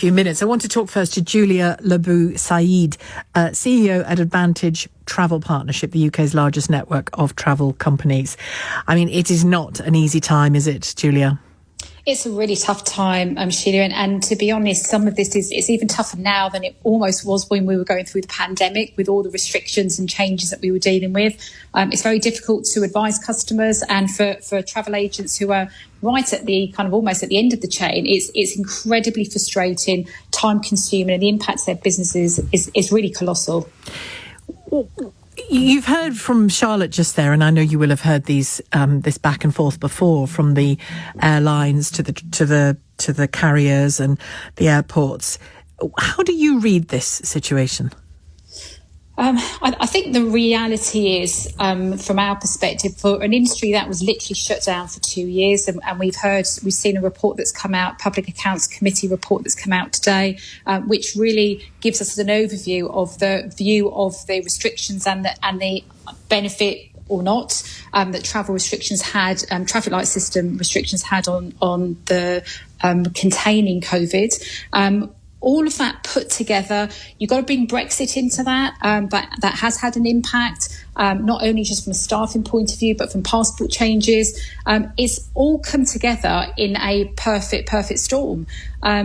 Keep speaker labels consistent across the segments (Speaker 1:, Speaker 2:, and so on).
Speaker 1: few minutes. I want to talk first to Julia Bue-Said, CEO at Advantage Travel Partnership, the UK's largest network of travel companies. I mean, it is not an easy time, is it, Julia?
Speaker 2: It's a really tough time, Sheila, and to be honest, some of this is even tougher now than it almost was when we were going through the pandemic with all the restrictions and changes that we were dealing with. It's very difficult to advise customers, and for travel agents who are right at the kind of almost at the end of the chain, it's incredibly frustrating, time consuming, and the impact to their businesses is really colossal.
Speaker 1: You've heard from Charlotte just there, and I know you will have heard this back and forth before from the airlines to the carriers and the airports. How do you read this situation?
Speaker 2: I think the reality is, from our perspective, for an industry that was literally shut down for 2 years, and we've seen a report that's come out, Public Accounts Committee report that's come out today, which really gives us an overview of the view of the restrictions and the benefit or not that travel restrictions had, traffic light system restrictions had on the containing COVID. All of that put together, you've got to bring Brexit into that, but that has had an impact, not only just from a staffing point of view, but from passport changes. It's all come together in a perfect storm.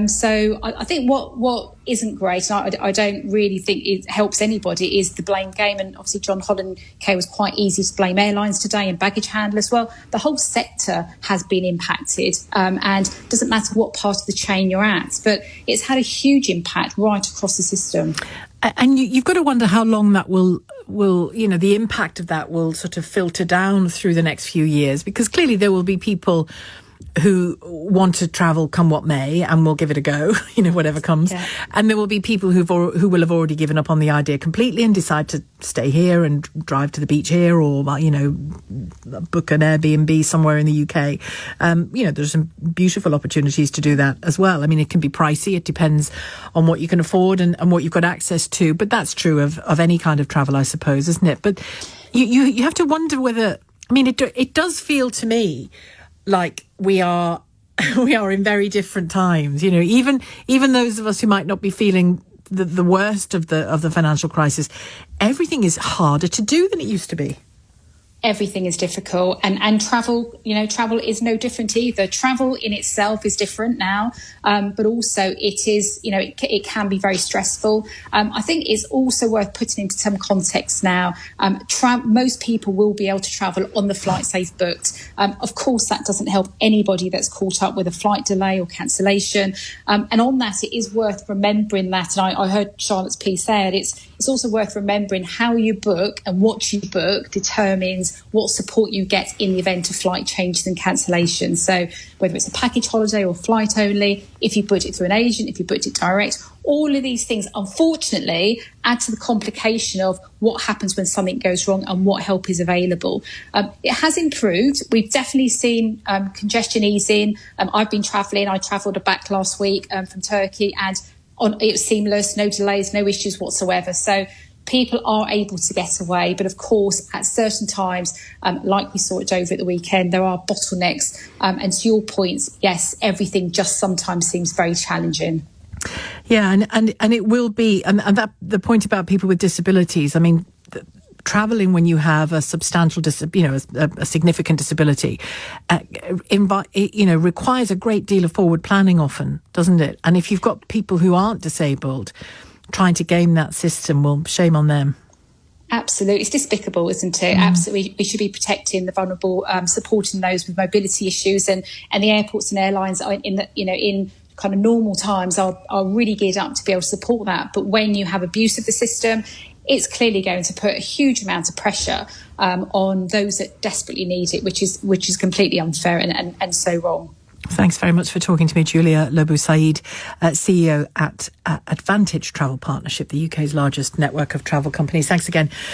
Speaker 2: So I think what isn't great, and I don't really think it helps anybody, is the blame game. And obviously John Holland was quite easy to blame airlines today and baggage handlers. Well, the whole sector has been impacted, and it doesn't matter what part of the chain you're at, but it's had a huge impact right across the system.
Speaker 1: And you've got to wonder how long that will, the impact of that will sort of filter down through the next few years, because clearly there will be people who want to travel come what may and will give it a go, whatever comes. Yeah. And there will be people who will have already given up on the idea completely and decide to stay here and drive to the beach here, or, book an Airbnb somewhere in the UK. There's some beautiful opportunities to do that as well. I mean, it can be pricey. It depends on what you can afford and what you've got access to. But that's true of any kind of travel, I suppose, isn't it? But you have to wonder whether, it does feel to me like we are in very different times. Even those of us who might not be feeling the worst of the financial crisis, everything is harder to do than it used to be.
Speaker 2: Everything is difficult, and travel is no different either. Travel in itself is different now, but also it is, it can be very stressful. I think it's also worth putting into some context now. Most people will be able to travel on the flights they've booked. Of course, that doesn't help anybody that's caught up with a flight delay or cancellation. And on that, it is worth remembering that, and I heard Charlotte's piece there, it's also worth remembering how you book and what you book determines what support you get in the event of flight changes and cancellations. So whether it's a package holiday or flight only, if you booked it through an agent, if you booked it direct, all of these things, unfortunately, add to the complication of what happens when something goes wrong and what help is available. It has improved. We've definitely seen congestion easing. I've been travelling. I travelled back last week from Turkey, and it was seamless, no delays, no issues whatsoever. So people are able to get away. But of course, at certain times, like we saw at Dover at the weekend, there are bottlenecks. And to your points, yes, everything just sometimes seems very challenging.
Speaker 1: Yeah, and it will be, and that the point about people with disabilities, travelling when you have a substantial, a significant disability, requires a great deal of forward planning often, doesn't it? And if you've got people who aren't disabled trying to game that system, well, shame on them.
Speaker 2: Absolutely. It's despicable, isn't it? Absolutely. We should be protecting the vulnerable, supporting those with mobility issues, and the airports and airlines are in kind of normal times are really geared up to be able to support that. But when you have abuse of the system, it's clearly going to put a huge amount of pressure on those that desperately need it, which is completely unfair and so wrong.
Speaker 1: Thanks very much for talking to me, Julia Bue-Said, CEO at Advantage Travel Partnership, the UK's largest network of travel companies. Thanks again.